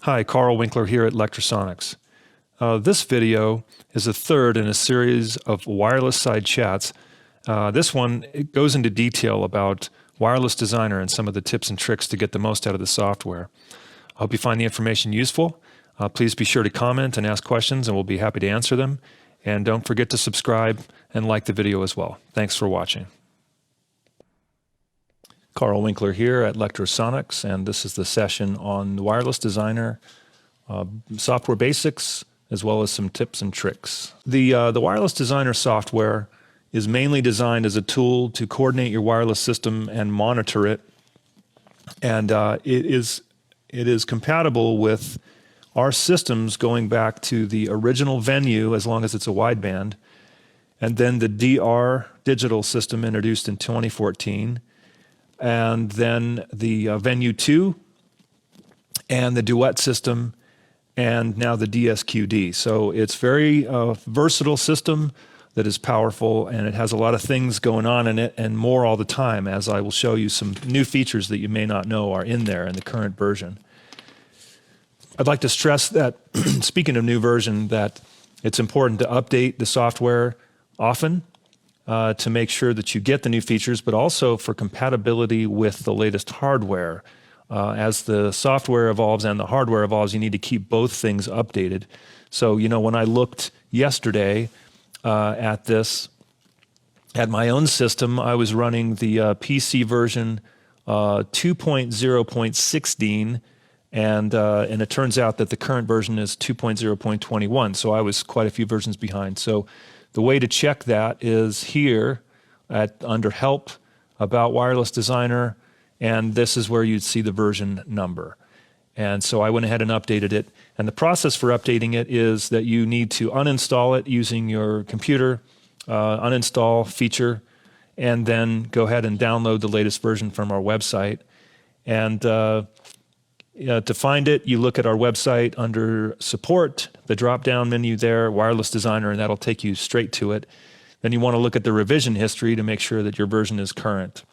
Hi, Carl Winkler here at Lectrosonics. This video is the third in a series of wireless side chats. This one it goes into detail about Wireless Designer and some of the tips and tricks to get the most out of the software. I hope you find the information useful. Please be sure to comment and ask questions and we'll be happy to answer them. And don't forget to subscribe and like the video as well. Thanks for watching. Carl Winkler here at Lectrosonics, and this is the session on the Wireless Designer, software basics, as well as some tips and tricks. The Wireless Designer software is mainly designed as a tool to coordinate your wireless system and monitor it, and it is compatible with our systems going back to the original Venue, as long as it's a wideband, and then the DR digital system introduced in 2014, and then the Venue 2 and the Duet system, and now the DSQD. So it's very versatile system that is powerful, and it has a lot of things going on in it and more all the time, as I will show you some new features that you may not know are in there in the current version. I'd like to stress that, speaking of new version, that it's important to update the software often to make sure that you get the new features, but also for compatibility with the latest hardware. As the software evolves and the hardware evolves, you need to keep both things updated. So, you know, when I looked yesterday at my own system, I was running the PC version 2.0.16, and it turns out that the current version is 2.0.21, so I was quite a few versions behind. So the way to check that is here under Help, About Wireless Designer, and this is where you'd see the version number. And so I went ahead and updated it. And the process for updating it is that you need to uninstall it using your computer, uninstall feature, and then go ahead and download the latest version from our website. And to find it, you look at our website under Support, the drop-down menu there, Wireless Designer, and that'll take you straight to it. Then you want to look at the revision history to make sure that your version is current.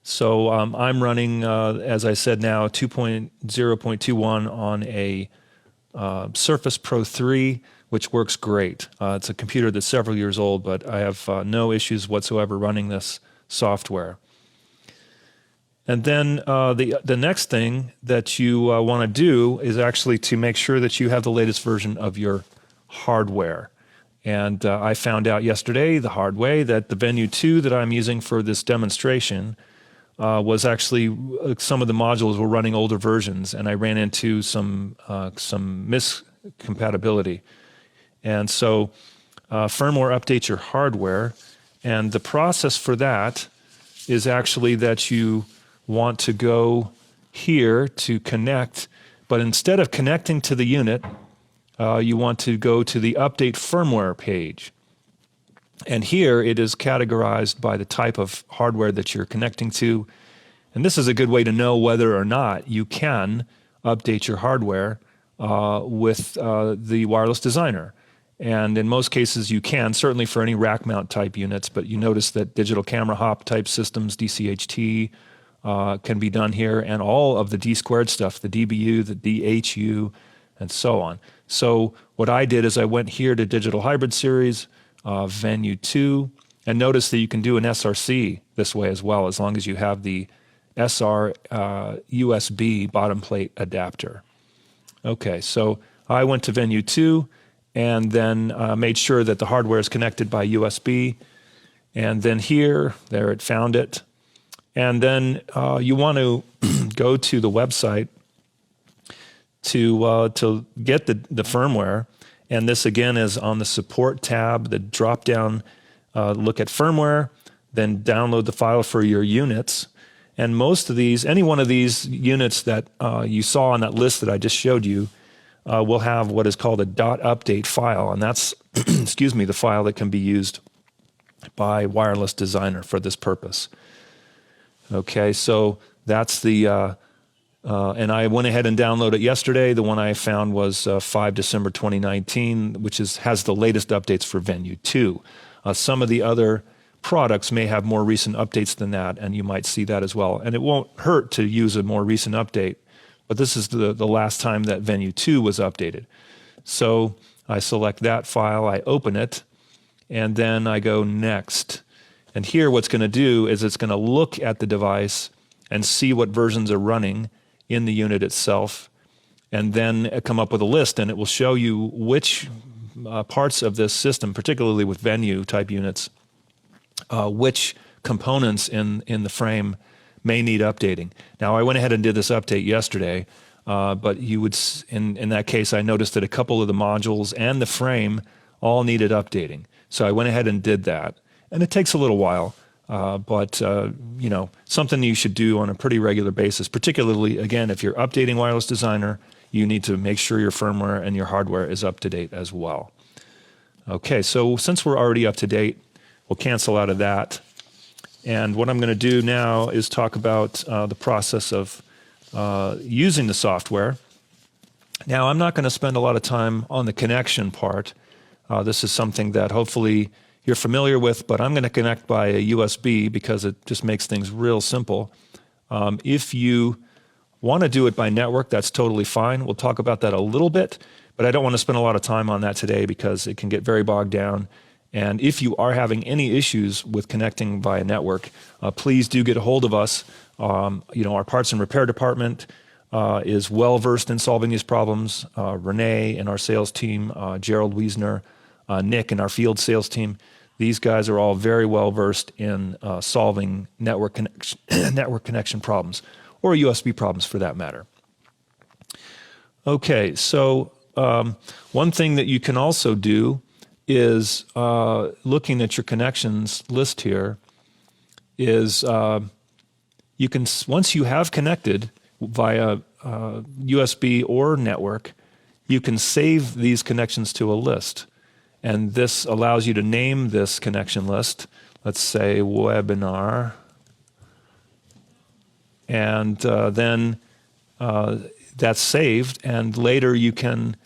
So I'm running, as I said now, 2.0.21 on a Surface Pro 3, which works great. It's a computer that's several years old, but I have no issues whatsoever running this software. And then the next thing that you want to do is actually to make sure that you have the latest version of your hardware. And I found out yesterday, the hard way, that the Venue 2 that I'm using for this demonstration was actually, some of the modules were running older versions, and I ran into some miscompatibility. And so firmware updates your hardware, and the process for that is actually that you want to go here to connect, but instead of connecting to the unit, you want to go to the Update Firmware page. And here it is categorized by the type of hardware that you're connecting to. And this is a good way to know whether or not you can update your hardware with the Wireless Designer. And in most cases you can, certainly for any rack mount type units, but you notice that digital camera hop type systems, DCHT, can be done here, and all of the D-squared stuff, the DBU, the DHU, and so on. So what I did is I went here to Digital Hybrid Series, Venue 2, and notice that you can do an SRC this way as well, as long as you have the SR USB bottom plate adapter. Okay, so I went to Venue 2 and then made sure that the hardware is connected by USB, and then here, there it found it. And then you want to go to the website to get the firmware. And this again is on the Support tab, the drop down, look at firmware, then download the file for your units. And most of these, any one of these units that you saw on that list that I just showed you, will have what is called a .update file. And that's, excuse me, the file that can be used by Wireless Designer for this purpose. Okay, so that's the, and I went ahead and downloaded it yesterday. The one I found was 5 December 2019, which has the latest updates for Venue 2. Some of the other products may have more recent updates than that, and you might see that as well. And it won't hurt to use a more recent update, but this is the last time that Venue 2 was updated. So I select that file, I open it, and then I go Next. And here what's going to do is it's going to look at the device and see what versions are running in the unit itself, and then come up with a list, and it will show you which parts of this system, particularly with Venue type units, which components in the frame may need updating. Now, I went ahead and did this update yesterday, but you would, in that case, I noticed that a couple of the modules and the frame all needed updating. So I went ahead and did that, and it takes a little while, but you know, something you should do on a pretty regular basis. Particularly, again, if you're updating Wireless Designer, you need to make sure your firmware and your hardware is up to date as well. Okay, so since we're already up to date, we'll cancel out of that. And what I'm going to do now is talk about the process of using the software. Now, I'm not going to spend a lot of time on the connection part. This is something that hopefully you're familiar with, but I'm going to connect by a USB because it just makes things real simple. If you want to do it by network, that's totally fine. We'll talk about that a little bit, but I don't want to spend a lot of time on that today because it can get very bogged down. And if you are having any issues with connecting via network, please do get a hold of us. You know, our parts and repair department is well versed in solving these problems. Renee and our sales team, Gerald Wiesner, Nick and our field sales team, these guys are all very well versed in solving network connection problems, or USB problems for that matter. Okay, so one thing that you can also do is looking at your connections list here is you can, once you have connected via USB or network, you can save these connections to a list. And this allows you to name this connection list. Let's say webinar. And then that's saved, and later you can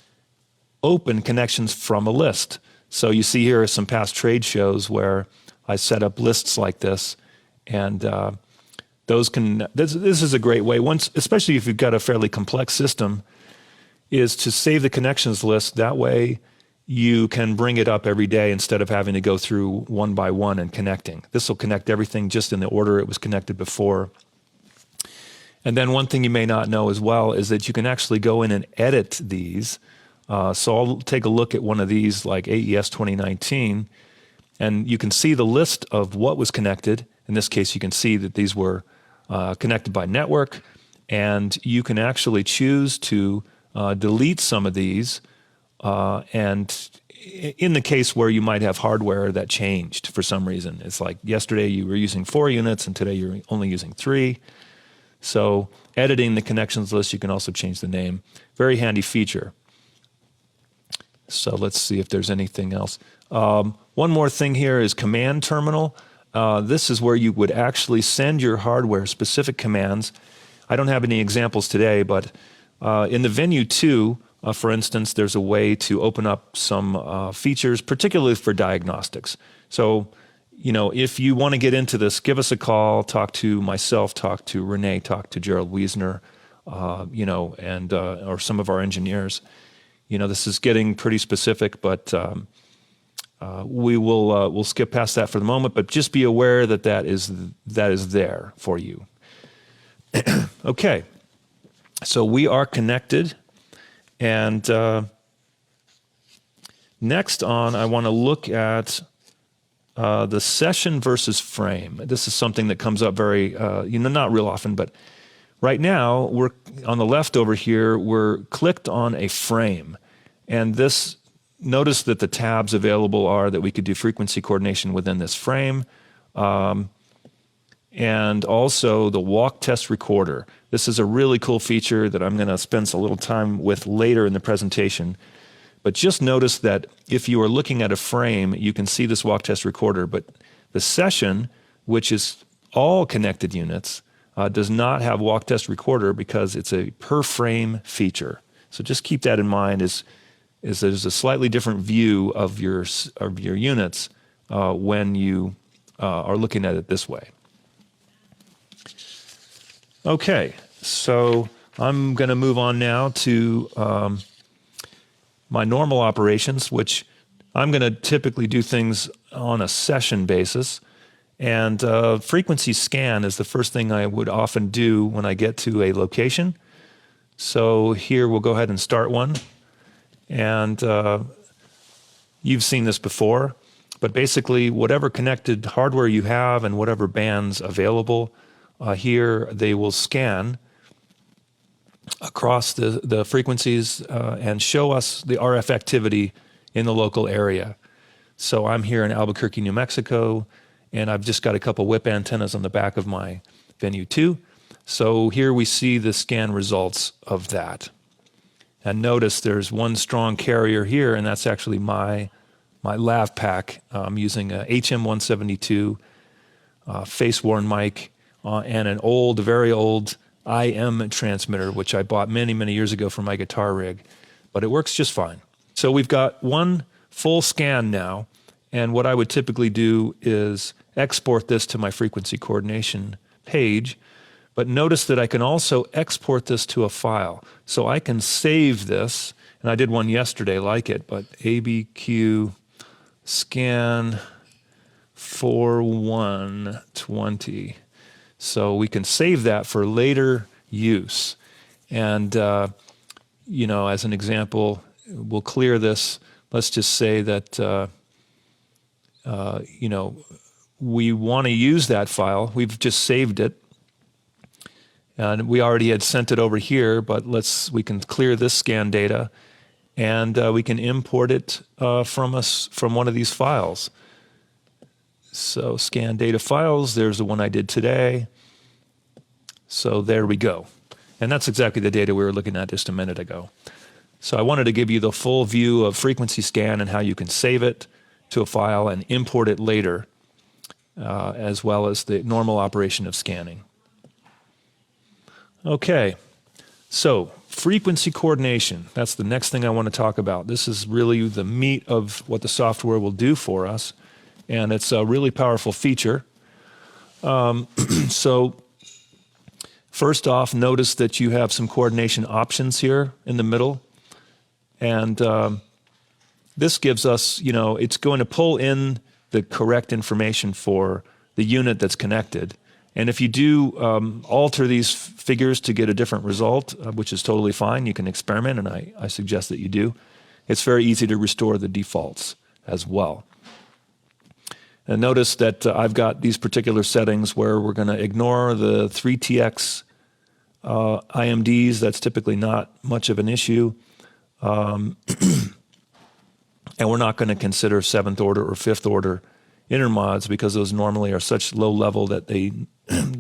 open connections from a list. So you see here are some past trade shows where I set up lists like this, and those can. This is a great way, once, especially if you've got a fairly complex system, is to save the connections list. That way, you can bring it up every day instead of having to go through one by one and connecting. This will connect everything just in the order it was connected before. And then one thing you may not know as well is that you can actually go in and edit these. So I'll take a look at one of these, like AES 2019, and you can see the list of what was connected. In this case, you can see that these were connected by network, and you can actually choose to delete some of these. And in the case where you might have hardware that changed for some reason, it's like yesterday you were using 4 units and today you're only using 3. So editing the connections list, you can also change the name. Very handy feature. So let's see if there's anything else. One more thing here is command terminal. This is where you would actually send your hardware specific commands. I don't have any examples today, but in the Venue 2, for instance, there's a way to open up some features, particularly for diagnostics. So, you know, if you want to get into this, give us a call, talk to myself, talk to Renee, talk to Gerald Wiesner, you know, and or some of our engineers. You know, this is getting pretty specific, but we'll skip past that for the moment. But just be aware that that is there for you. Okay, so we are connected, and next on, I want to look at the session versus frame. This is something that comes up very, not real often, but right now, we're on the left over here, we're clicked on a frame. And this, notice that the tabs available are that we could do frequency coordination within this frame, and also the walk test recorder. This is a really cool feature that I'm going to spend a little time with later in the presentation. But just notice that if you are looking at a frame, you can see this walk test recorder, but the session, which is all connected units, does not have walk test recorder because it's a per frame feature. So just keep that in mind, is there's a slightly different view of your units when you are looking at it this way. Okay, so I'm going to move on now to my normal operations, which I'm going to typically do things on a session basis. And frequency scan is the first thing I would often do when I get to a location. So here we'll go ahead and start one. And you've seen this before, but basically whatever connected hardware you have and whatever bands available, here they will scan across the frequencies and show us the RF activity in the local area. So I'm here in Albuquerque, New Mexico, and I've just got a couple whip antennas on the back of my Venue 2. So here we see the scan results of that. And notice there's one strong carrier here, and that's actually my lav pack. I'm using a HM172 face-worn mic and an old, very old IM transmitter, which I bought many, many years ago for my guitar rig. But it works just fine. So we've got one full scan now, and what I would typically do is export this to my frequency coordination page. But notice that I can also export this to a file. So I can save this, and I did one yesterday like it, but ABQ scan 4120. So we can save that for later use. And, as an example, we'll clear this. Let's just say that, we want to use that file. We've just saved it. And we already had sent it over here, but we can clear this scan data, and we can import it from one of these files. So scan data files, there's the one I did today. So there we go. And that's exactly the data we were looking at just a minute ago. So I wanted to give you the full view of frequency scan and how you can save it to a file and import it later, as well as the normal operation of scanning. Okay, so frequency coordination, that's the next thing I want to talk about. This is really the meat of what the software will do for us, and it's a really powerful feature. So first off, notice that you have some coordination options here in the middle, and this gives us, it's going to pull in the correct information for the unit that's connected. And if you do alter these figures to get a different result, which is totally fine, you can experiment, and I suggest that you do. It's very easy to restore the defaults as well. And notice that I've got these particular settings where we're going to ignore the 3TX IMDs. That's typically not much of an issue. And we're not going to consider 7th order or 5th order intermods because those normally are such low level that they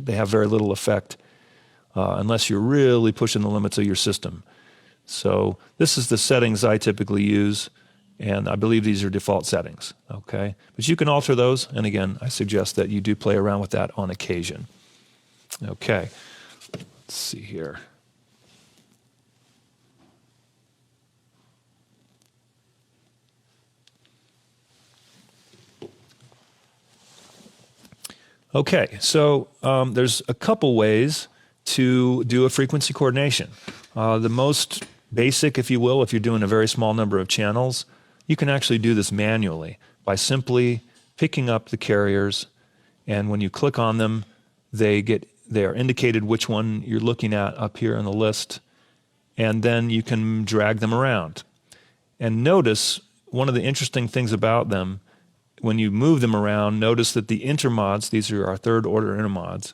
have very little effect unless you're really pushing the limits of your system. So this is the settings I typically use, and I believe these are default settings, okay? But you can alter those, and again, I suggest that you do play around with that on occasion. Okay, let's see here. Okay, so there's a couple ways to do a frequency coordination. The most basic, if you will, if you're doing a very small number of channels, you can actually do this manually by simply picking up the carriers, and when you click on them, they are indicated which one you're looking at up here on the list, and then you can drag them around. And notice one of the interesting things about them, when you move them around, notice that the intermods, these are our 3rd order intermods,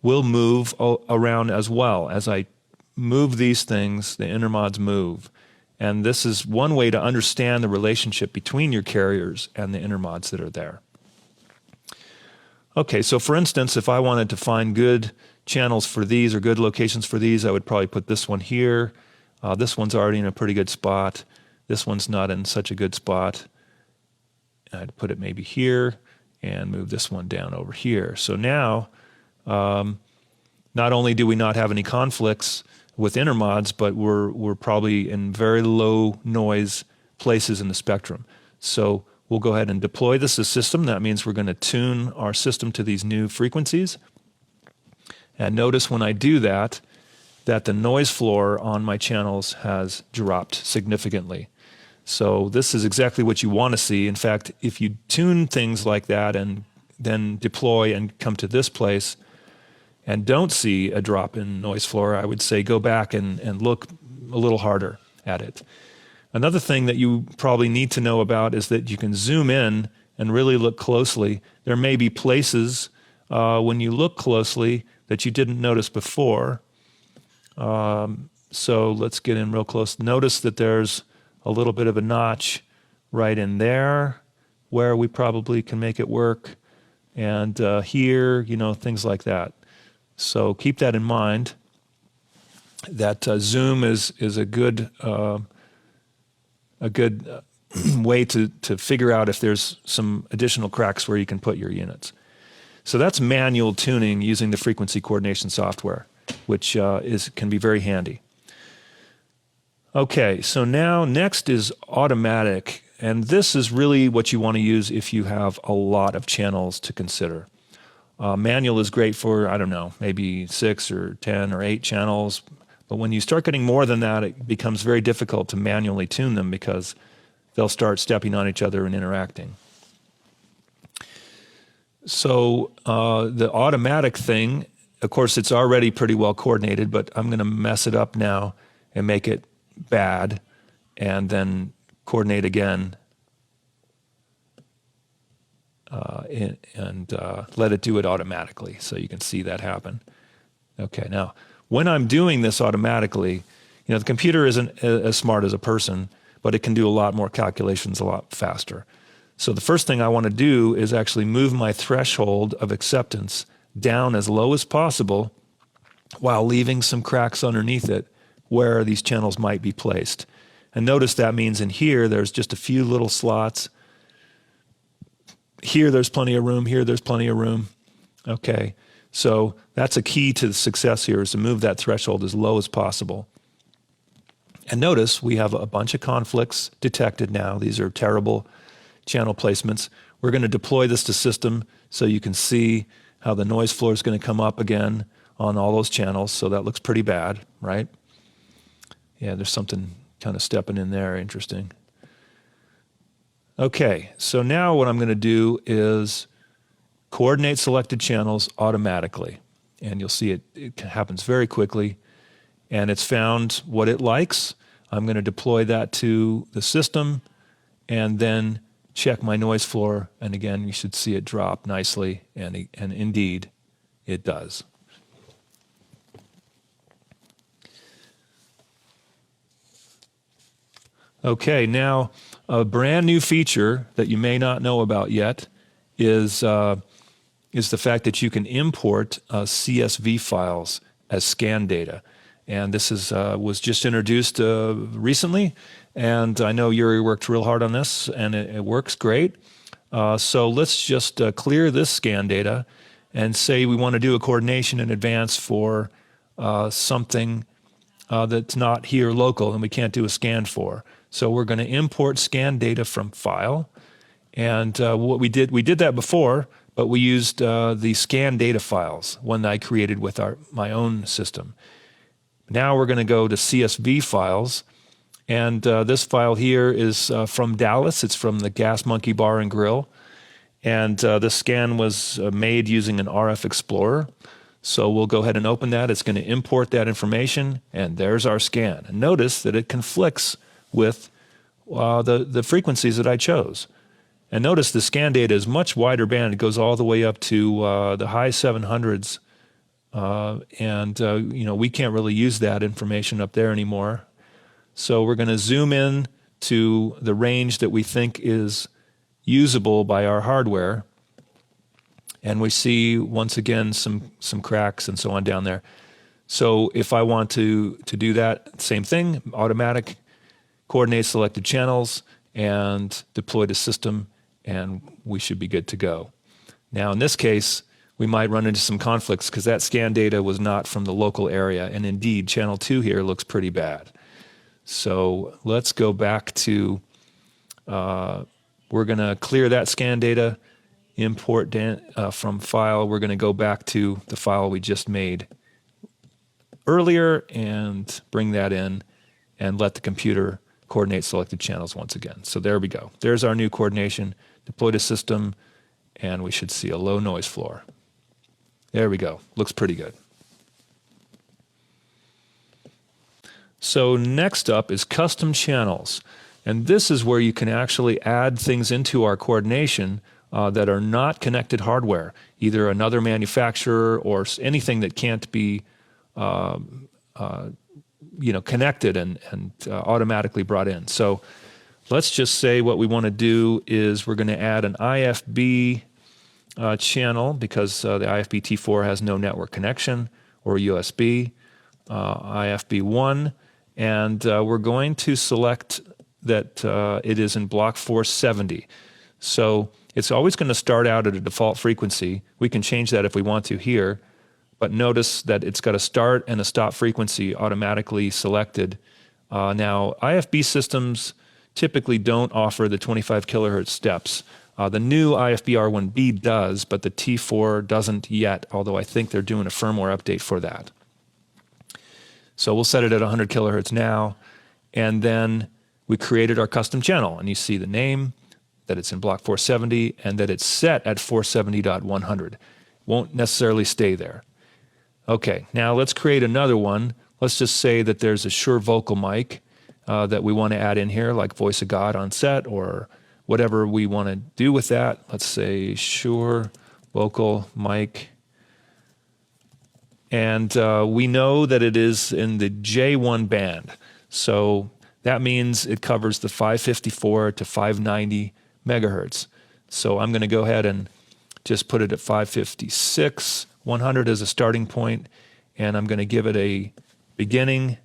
will move around as well. As I move these things, the intermods move. And this is one way to understand the relationship between your carriers and the intermods that are there. Okay, so for instance, if I wanted to find good channels for these or good locations for these, I would probably put this one here. This one's already in a pretty good spot. This one's not in such a good spot. I'd put it maybe here and move this one down over here. So now, not only do we not have any conflicts with intermods, but we're probably in very low noise places in the spectrum. So we'll go ahead and deploy this as system. That means we're going to tune our system to these new frequencies. And notice when I do that, that the noise floor on my channels has dropped significantly. So this is exactly what you want to see. In fact, if you tune things like that and then deploy and come to this place and don't see a drop in noise floor, I would say go back and look a little harder at it. Another thing that you probably need to know about is that you can zoom in and really look closely. There may be places when you look closely that you didn't notice before. So let's get in real close. Notice that there's a little bit of a notch right in there where we probably can make it work. And here, things like that. So keep that in mind, that zoom is a good way to figure out if there's some additional cracks where you can put your units. So that's manual tuning using the frequency coordination software, which can be very handy. Okay, so now next is automatic, and this is really what you want to use if you have a lot of channels to consider. Manual is great for, I don't know, maybe 6 or 10 or 8 channels, but when you start getting more than that, it becomes very difficult to manually tune them because they'll start stepping on each other and interacting. So the automatic thing, of course, it's already pretty well coordinated, but I'm going to mess it up now and make it bad and then coordinate again and let it do it automatically so you can see that happen. Okay, now when I'm doing this automatically, the computer isn't as smart as a person, but it can do a lot more calculations a lot faster. So the first thing I want to do is actually move my threshold of acceptance down as low as possible while leaving some cracks underneath it where these channels might be placed. And notice that means in here there's just a few little slots. Here there's plenty of room, here there's plenty of room. Okay, so that's a key to success here, is to move that threshold as low as possible. And notice we have a bunch of conflicts detected now. These are terrible channel placements. We're going to deploy this to system so you can see how the noise floor is going to come up again on all those channels. So that looks pretty bad, right? Yeah, there's something kind of stepping in there. Interesting. Okay, so now what I'm going to do is coordinate selected channels automatically. And you'll see it happens very quickly. And it's found what it likes. I'm going to deploy that to the system and then check my noise floor. And again, you should see it drop nicely. And indeed, it does. Okay, now a brand new feature that you may not know about yet is the fact that you can import CSV files as scan data. And this was just introduced recently, and I know Yuri worked real hard on this, and it works great. So let's just clear this scan data and say we want to do a coordination in advance for something that's not here local and we can't do a scan for. So we're going to import scan data from file. And what we did that before, but we used the scan data files, one that I created with my own system. Now we're going to go to CSV files. And this file here is from Dallas. It's from the Gas Monkey Bar and Grill. And this scan was made using an RF Explorer. So we'll go ahead and open that. It's going to import that information. And there's our scan. And notice that it conflicts with the frequencies that I chose. And notice the scan data is much wider band. It goes all the way up to the high 700s. We can't really use that information up there anymore. So we're going to zoom in to the range that we think is usable by our hardware. And we see, once again, some cracks and so on down there. So if I want to do that, same thing, automatic, coordinate selected channels, and deploy to system, and we should be good to go. Now, in this case, we might run into some conflicts because that scan data was not from the local area. And indeed, channel 2 here looks pretty bad. So let's go back to, we're going to clear that scan data, import from file. We're going to go back to the file we just made earlier and bring that in and let the computer coordinate selected channels once again. So there we go. There's our new coordination. Deploy to system, and we should see a low noise floor. There we go. Looks pretty good. So next up is custom channels. And this is where you can actually add things into our coordination that are not connected hardware, either another manufacturer or anything that can't be connected and automatically brought in. So let's just say what we want to do is we're going to add an IFB channel because the IFB T4 has no network connection or USB, IFB1, and we're going to select that it is in block 470. So it's always going to start out at a default frequency. We can change that if we want to here, but notice that it's got a start and a stop frequency automatically selected. Now, IFB systems typically don't offer the 25 kilohertz steps. The new IFB R1B does, but the T4 doesn't yet, although I think they're doing a firmware update for that. So we'll set it at 100 kilohertz now, and then we created our custom channel, and you see the name, that it's in block 470, and that it's set at 470.100. Won't necessarily stay there. Okay, now let's create another one. Let's just say that there's a Shure vocal mic that we want to add in here, like Voice of God on set or whatever we want to do with that. Let's say Shure vocal mic. And we know that it is in the J1 band. So that means it covers the 554 to 590 megahertz. So I'm going to go ahead and just put it at 556, 100 as a starting point, and I'm going to give it a beginning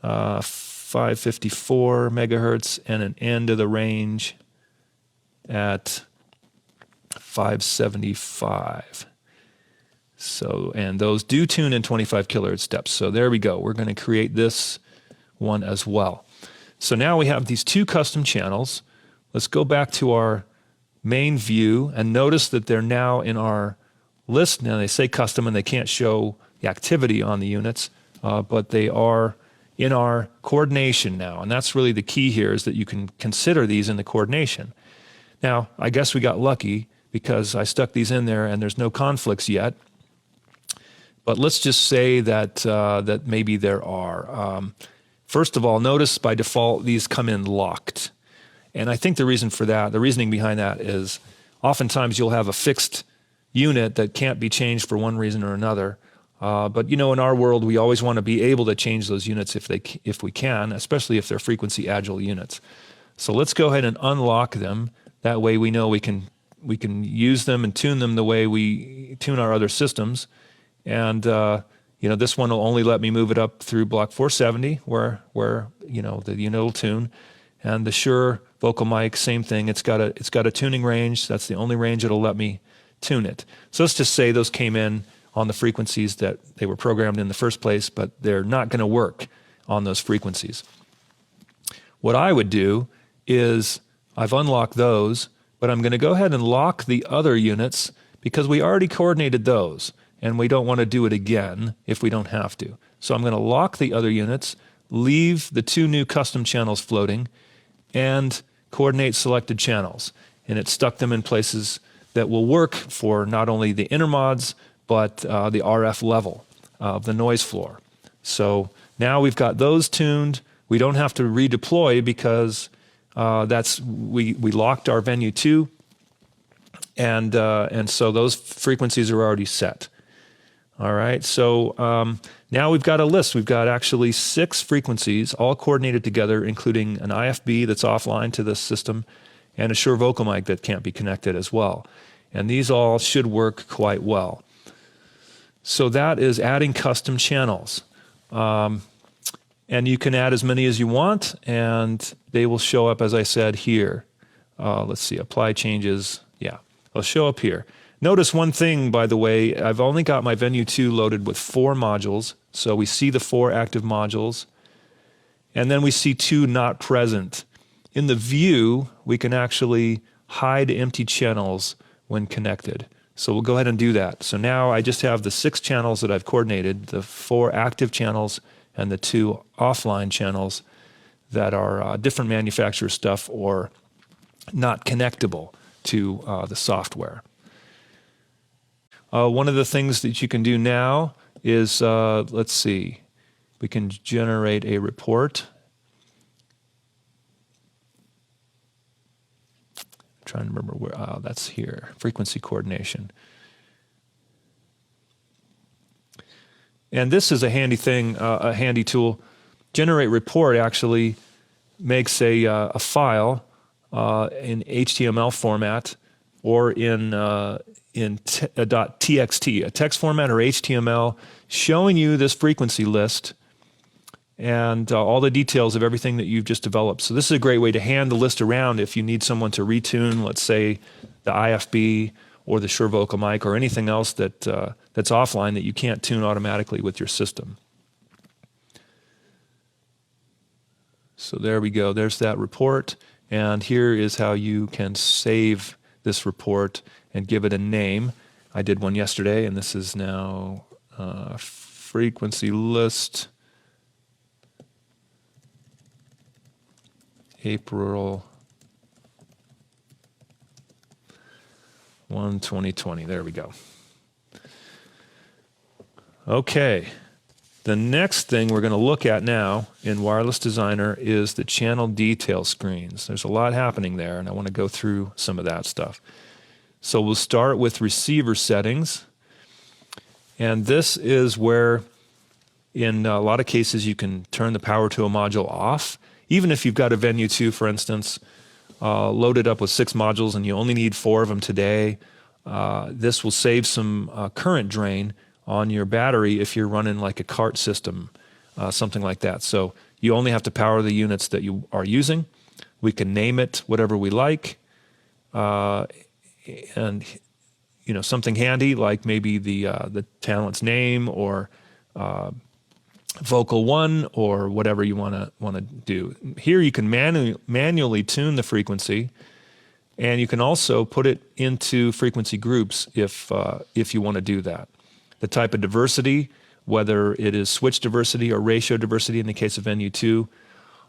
554 megahertz and an end of the range at 575. So, and those do tune in 25 kilohertz steps. So there we go. We're going to create this one as well. So now we have these two custom channels. Let's go back to our main view and notice that they're now in our list. Now they say custom and they can't show the activity on the units, but they are in our coordination now. And that's really the key here, is that you can consider these in the coordination. Now, I guess we got lucky because I stuck these in there and there's no conflicts yet. But let's just say that that maybe there are. First of all, notice by default these come in locked. And I think the reason for that, the reasoning behind that is oftentimes you'll have a fixed unit that can't be changed for one reason or another. But you know, in our world, we always want to be able to change those units if we can, especially if they're frequency agile units. So let's go ahead and unlock them. That way we know we can use them and tune them the way we tune our other systems. And you know, this one will only let me move it up through block 470, where you know the unit will tune. And the Shure vocal mic, same thing. It's got a tuning range. That's the only range it'll let me tune it. So let's just say those came in on the frequencies that they were programmed in the first place, but they're not going to work on those frequencies. What I would do is I've unlocked those, but I'm going to go ahead and lock the other units because we already coordinated those, and we don't want to do it again if we don't have to. So I'm going to lock the other units, leave the two new custom channels floating, and coordinate selected channels. And it stuck them in places that will work for not only the intermods, but the RF level of the noise floor. So now we've got those tuned. We don't have to redeploy because we locked our venue 2, and so those frequencies are already set. All right, so now we've got a list. We've got actually 6 frequencies all coordinated together, including an IFB that's offline to the system and a Shure vocal mic that can't be connected as well. And these all should work quite well. So that is adding custom channels. And you can add as many as you want, and they will show up, as I said, here. Let's see, apply changes. Yeah, they'll show up here. Notice one thing, by the way, I've only got my Venue 2 loaded with 4 modules. So we see the 4 active modules, and then we see 2 not present. In the view, we can actually hide empty channels when connected. So we'll go ahead and do that. So now I just have the 6 channels that I've coordinated, the 4 active channels and the 2 offline channels that are different manufacturer stuff or not connectable to the software. One of the things that you can do now is, let's see, we can generate a report. I'm trying to remember where, that's here, frequency coordination. And this is a handy thing, a handy tool. Generate report actually makes a file in HTML format or in .txt, a text format or HTML, showing you this frequency list and all the details of everything that you've just developed. So this is a great way to hand the list around if you need someone to retune, let's say, the IFB or the Shure Vocal Mic or anything else that that's offline that you can't tune automatically with your system. So there we go. There's that report. And here is how you can save this report and give it a name. I did one yesterday, and this is now frequency list April 1, 2020. There we go. Okay. The next thing we're going to look at now in Wireless Designer is the channel detail screens. There's a lot happening there, and I want to go through some of that stuff. So we'll start with receiver settings. And this is where, in a lot of cases, you can turn the power to a module off. Even if you've got a Venue 2, for instance, loaded up with 6 modules and you only need 4 of them today, this will save some current drain on your battery if you're running like a cart system, something like that. So you only have to power the units that you are using. We can name it whatever we like. And you know, something handy like maybe the talent's name or Vocal 1 or whatever you want to do. Here you can manually tune the frequency, and you can also put it into frequency groups if you want to do that. The type of diversity, whether it is switch diversity or ratio diversity in the case of Venue 2,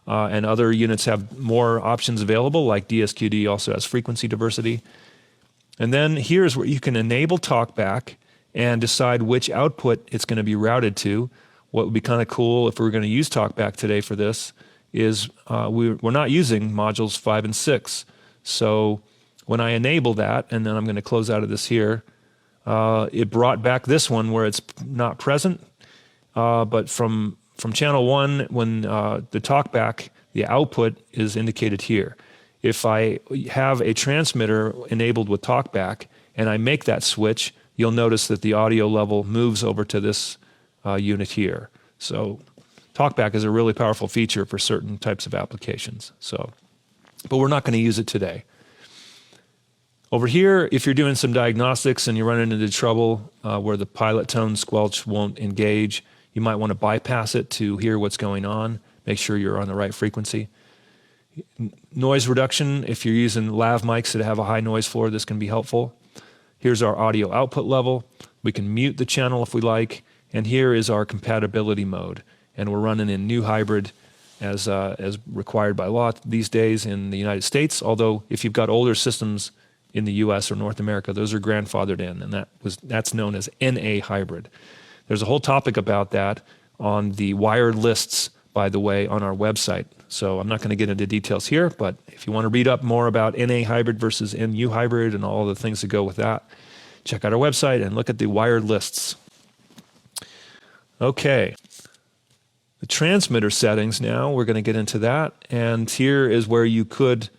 and other units have more options available, like DSQD also has frequency diversity. And then here's where you can enable TalkBack and decide which output it's going to be routed to. What would be kind of cool if we were going to use TalkBack today for this is we're not using modules 5 and 6. So when I enable that, and then I'm going to close out of this here, it brought back this one where it's not present. But from channel 1, when the TalkBack, the output is indicated here. If I have a transmitter enabled with TalkBack and I make that switch, you'll notice that the audio level moves over to this unit here. So TalkBack is a really powerful feature for certain types of applications. But we're not going to use it today. Over here, if you're doing some diagnostics and you're running into trouble where the pilot tone squelch won't engage, you might want to bypass it to hear what's going on, make sure you're on the right frequency. Noise reduction, if you're using lav mics that have a high noise floor, this can be helpful. Here's our audio output level. We can mute the channel if we like. And here is our compatibility mode. And we're running in new hybrid as required by law these days in the United States. Although if you've got older systems in the US or North America, those are grandfathered in, and that's known as NA hybrid. There's a whole topic about that on the wired lists, by the way, on our website. So I'm not going to get into details here, but if you want to read up more about NA hybrid versus NU hybrid and all the things that go with that, check out our website and look at the wired lists. Okay. The transmitter settings now, we're going to get into that. And here is where you could,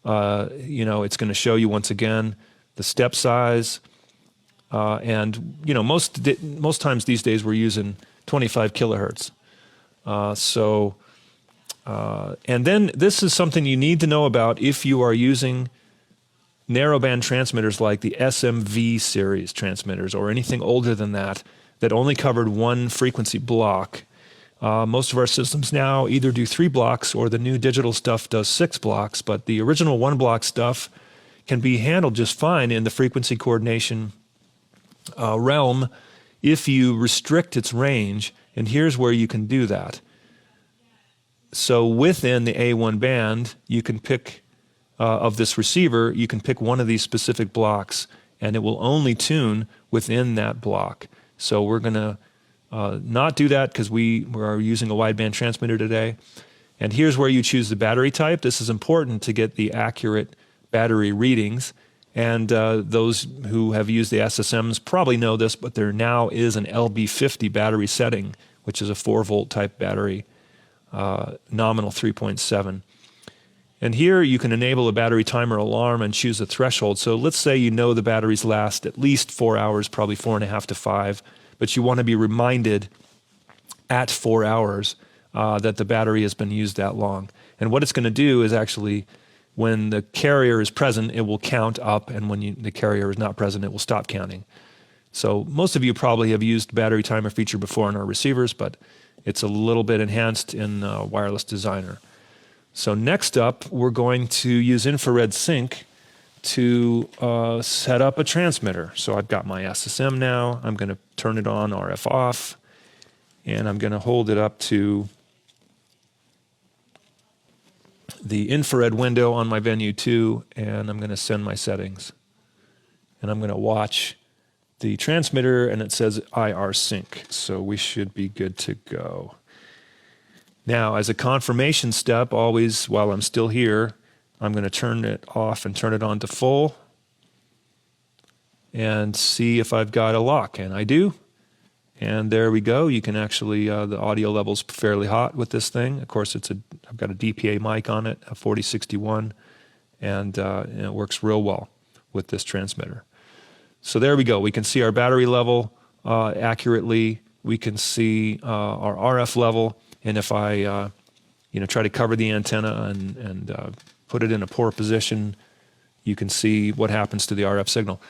it's going to show you once again the step size. And, most times these days we're using 25 kilohertz. And then this is something you need to know about if you are using narrowband transmitters like the SMV series transmitters or anything older than that only covered one frequency block. Most of our systems now either do 3 blocks or the new digital stuff does 6 blocks, but the original 1 block stuff can be handled just fine in the frequency coordination realm if you restrict its range, and here's where you can do that. So within the A1 band, you can pick, of this receiver, you can pick one of these specific blocks, and it will only tune within that block. So we're going to not do that because we are using a wideband transmitter today. And here's where you choose the battery type. This is important to get the accurate battery readings. And those who have used the SSMs probably know this, but there now is an LB50 battery setting, which is a 4-volt type battery, nominal 3.7. And here you can enable a battery timer alarm and choose a threshold. So let's say you know the batteries last at least 4 hours, probably 4.5 to 5, but you want to be reminded at 4 hours that the battery has been used that long. And what it's going to do is actually, when the carrier is present, it will count up, and when the carrier is not present, it will stop counting. So most of you probably have used battery timer feature before on our receivers, but it's a little bit enhanced in Wireless Designer. So next up, we're going to use infrared sync to set up a transmitter. So I've got my SSM now. I'm going to turn it on, RF off, and I'm going to hold it up to the infrared window on my Venue 2, and I'm going to send my settings. And I'm going to watch the transmitter, and it says IR sync, so we should be good to go. Now, as a confirmation step, always while I'm still here, I'm going to turn it off and turn it on to full and see if I've got a lock, and I do. And there we go. You can actually, the audio level's fairly hot with this thing. Of course, I've got a DPA mic on it, a 4061, and it works real well with this transmitter. So there we go. We can see our battery level accurately. We can see our RF level. And if I try to cover the antenna and put it in a poor position, you can see what happens to the RF signal.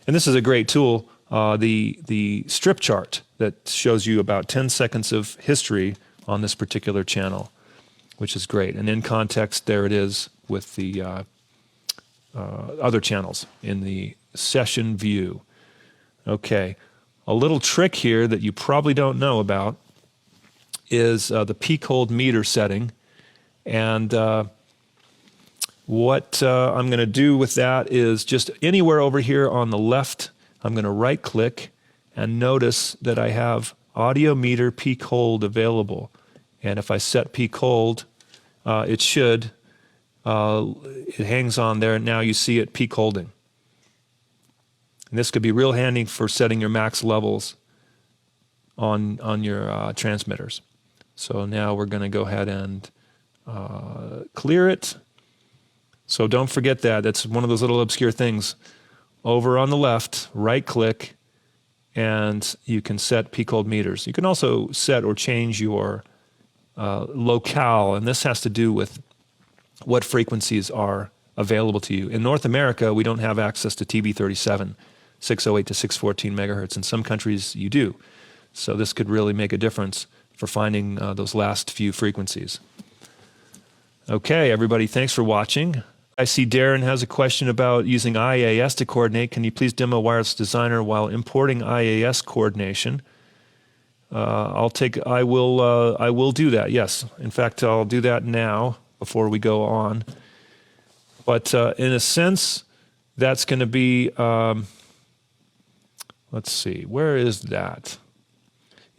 And this is a great tool, the strip chart that shows you about 10 seconds of history on this particular channel, which is great. And in context, there it is with the other channels in the session view. Okay, a little trick here that you probably don't know about is the peak hold meter setting. And what I'm going to do with that is just anywhere over here on the left, I'm going to right click and notice that I have audio meter peak hold available. And if I set peak hold, it hangs on there, and now you see it peak holding. And this could be real handy for setting your max levels on your transmitters. So now we're going to go ahead and clear it. So don't forget that. That's one of those little obscure things. Over on the left, right click, and you can set peak hold meters. You can also set or change your locale, and this has to do with what frequencies are available to you. In North America, we don't have access to TB37, 608 to 614 megahertz. In some countries, you do. So this could really make a difference for finding those last few frequencies. Okay, everybody, thanks for watching. I see Darren has a question about using IAS to coordinate. Can you please demo Wireless Designer while importing IAS coordination? I will do that, yes. In fact, I'll do that now before we go on. But in a sense, that's going to be, let's see, where is that?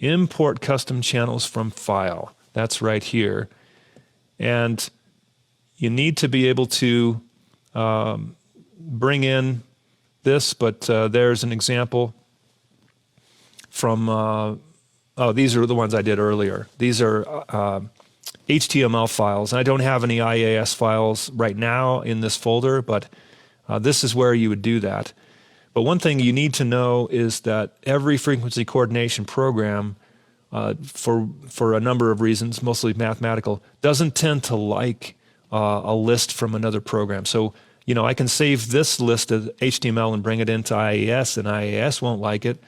Import custom channels from file. That's right here. And you need to be able to bring in this, but there's an example from, these are the ones I did earlier. These are HTML files. And I don't have any IAS files right now in this folder, but this is where you would do that. But one thing you need to know is that every frequency coordination program, for a number of reasons, mostly mathematical, doesn't tend to like a list from another program. So, I can save this list of HTML and bring it into IAS, and IAS won't like it.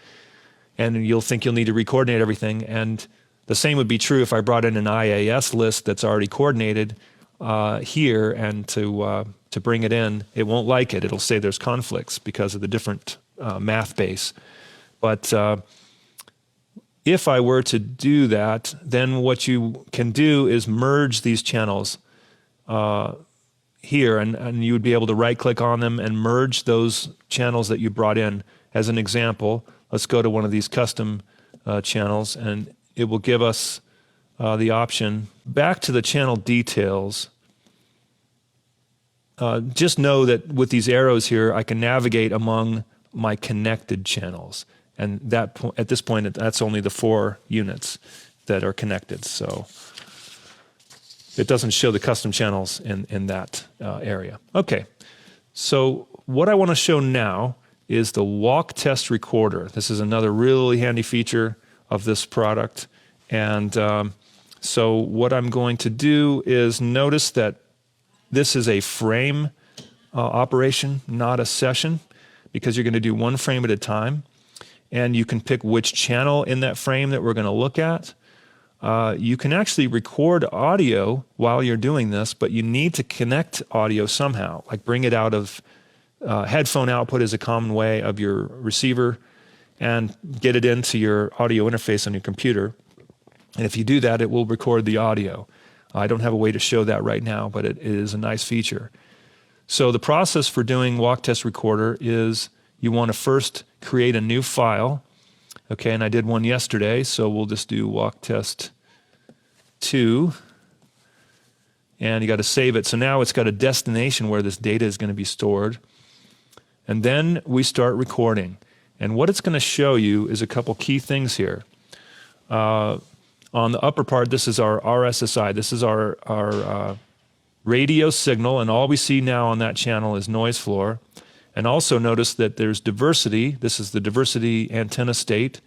And you'll think you'll need to recoordinate everything. And the same would be true if I brought in an IAS list that's already coordinated here, and to bring it in, it won't like it. It'll say there's conflicts because of the different math base. But if I were to do that, then what you can do is merge these channels here, and you would be able to right-click on them and merge those channels that you brought in. As an example, let's go to one of these custom channels, and it will give us the option. Back to the channel details. Just know that with these arrows here, I can navigate among my connected channels. And that at this point, that's only the 4 units that are connected. So it doesn't show the custom channels in that area. Okay, so what I want to show now is the walk test recorder. This is another really handy feature of this product. And so what I'm going to do is notice that this is a frame operation, not a session, because you're going to do one frame at a time. And you can pick which channel in that frame that we're going to look at. You can actually record audio while you're doing this, but you need to connect audio somehow, like bring it out of headphone output is a common way of your receiver, and get it into your audio interface on your computer. And if you do that, it will record the audio. I don't have a way to show that right now, but it is a nice feature. So the process for doing walk test recorder is you want to first create a new file. Okay, and I did one yesterday, so we'll just do walk test 2. And you got to save it. So now it's got a destination where this data is going to be stored. And then we start recording. And what it's going to show you is a couple key things here. On the upper part, this is our RSSI. This is our radio signal, and all we see now on that channel is noise floor. And also notice that there's diversity. This is the diversity antenna state.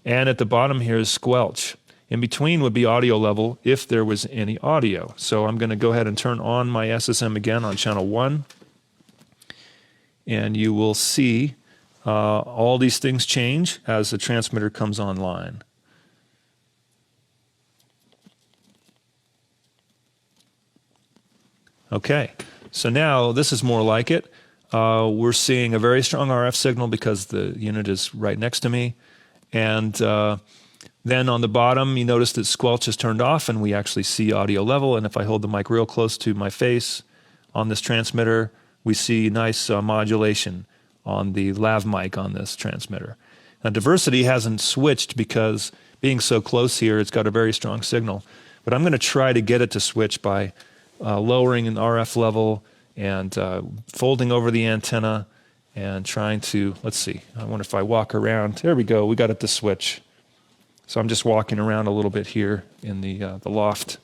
And at the bottom here is squelch. In between would be audio level if there was any audio. So I'm going to go ahead and turn on my SSM again on channel 1. And you will see all these things change as the transmitter comes online. Okay, so now this is more like it. We're seeing a very strong RF signal because the unit is right next to me. And then on the bottom, you notice that squelch is turned off and we actually see audio level. And if I hold the mic real close to my face on this transmitter, we see nice modulation on the lav mic on this transmitter. Now diversity hasn't switched because being so close here, it's got a very strong signal. But I'm going to try to get it to switch by lowering an RF level and folding over the antenna and trying to, let's see, I wonder if I walk around. There we go, we got it to switch. So I'm just walking around a little bit here in the loft.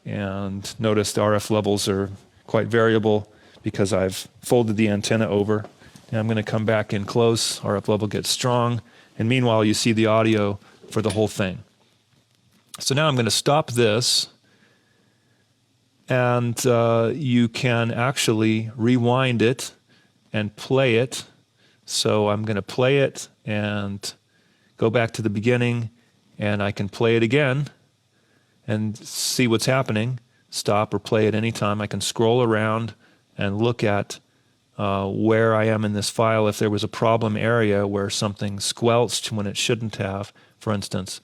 And notice the RF levels are quite variable because I've folded the antenna over. And I'm going to come back in close, RF level gets strong, and meanwhile you see the audio for the whole thing. So now I'm going to stop this, and you can actually rewind it and play it. So I'm going to play it and go back to the beginning, and I can play it again and see what's happening. Stop or play at any time. I can scroll around and look at where I am in this file. If there was a problem area where something squelched when it shouldn't have, for instance.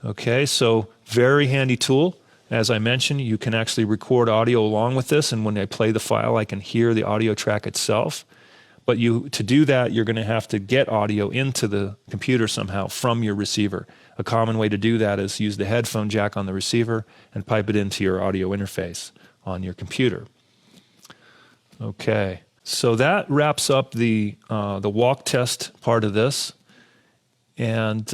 Okay, so very handy tool. As I mentioned, you can actually record audio along with this, and when I play the file, I can hear the audio track itself. But to do that, you're going to have to get audio into the computer somehow from your receiver. A common way to do that is use the headphone jack on the receiver and pipe it into your audio interface on your computer. Okay, so that wraps up the walk test part of this. And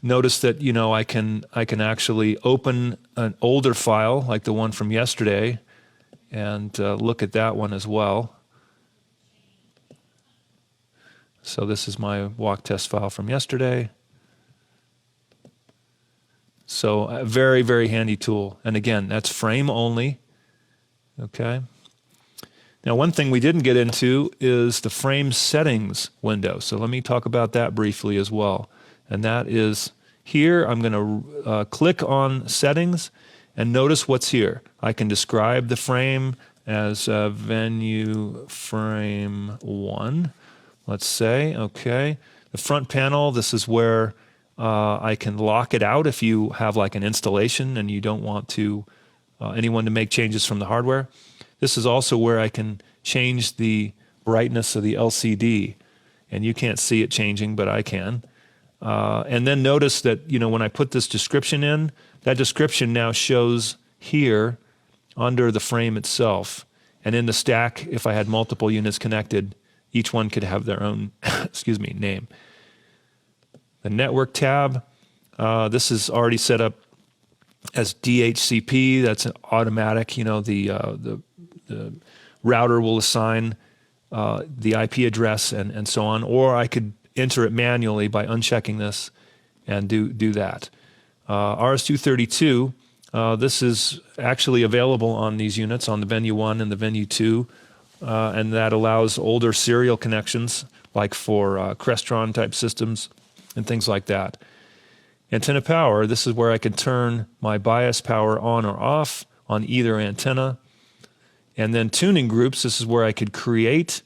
notice that, you know, I can actually open an older file like the one from yesterday and look at that one as well. So this is my walk test file from yesterday. So a very, very handy tool. And again, that's frame only. Okay. Now, one thing we didn't get into is the frame settings window. So let me talk about that briefly as well. And that is here, I'm going to click on settings and notice what's here. I can describe the frame as venue frame 1, let's say. Okay. The front panel, this is where I can lock it out if you have like an installation and you don't want to anyone to make changes from the hardware. This is also where I can change the brightness of the LCD, and you can't see it changing, but I can. And then notice that, you know, when I put this description in, that description now shows here under the frame itself. And in the stack, if I had multiple units connected, each one could have their own, excuse me, name. The network tab, this is already set up as DHCP. That's an automatic, you know, the router will assign the IP address and so on, or I could enter it manually by unchecking this and do that. RS-232, this is actually available on these units, on the Venue 1 and the Venue 2, and that allows older serial connections, like for Crestron type systems and things like that. Antenna power, this is where I can turn my bias power on or off on either antenna. And then tuning groups, this is where I could create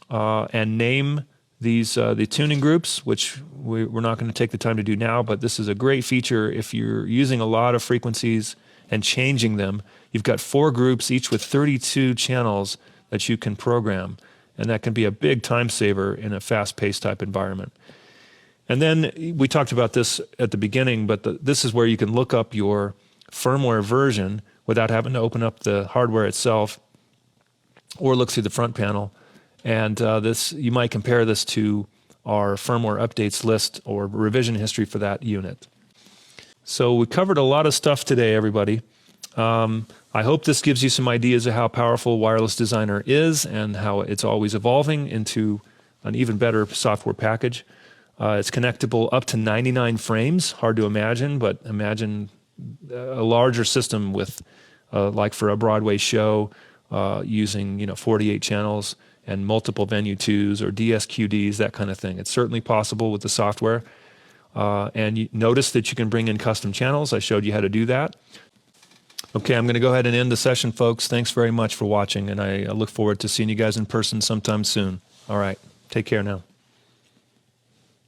and name these the tuning groups, which we're not going to take the time to do now, but this is a great feature if you're using a lot of frequencies and changing them. You've got 4 groups, each with 32 channels that you can program, and that can be a big time saver in a fast-paced type environment. And then we talked about this at the beginning, but this is where you can look up your firmware version without having to open up the hardware itself or look through the front panel. And this, you might compare this to our firmware updates list or revision history for that unit. So we covered a lot of stuff today, everybody. I hope this gives you some ideas of how powerful Wireless Designer is and how it's always evolving into an even better software package. It's connectable up to 99 frames. Hard to imagine, but imagine a larger system with, like for a Broadway show, using 48 channels and multiple Venue 2s or DSQDs, that kind of thing. It's certainly possible with the software. And you notice that you can bring in custom channels. I showed you how to do that. Okay, I'm going to go ahead and end the session, folks. Thanks very much for watching, and I look forward to seeing you guys in person sometime soon. All right, take care now.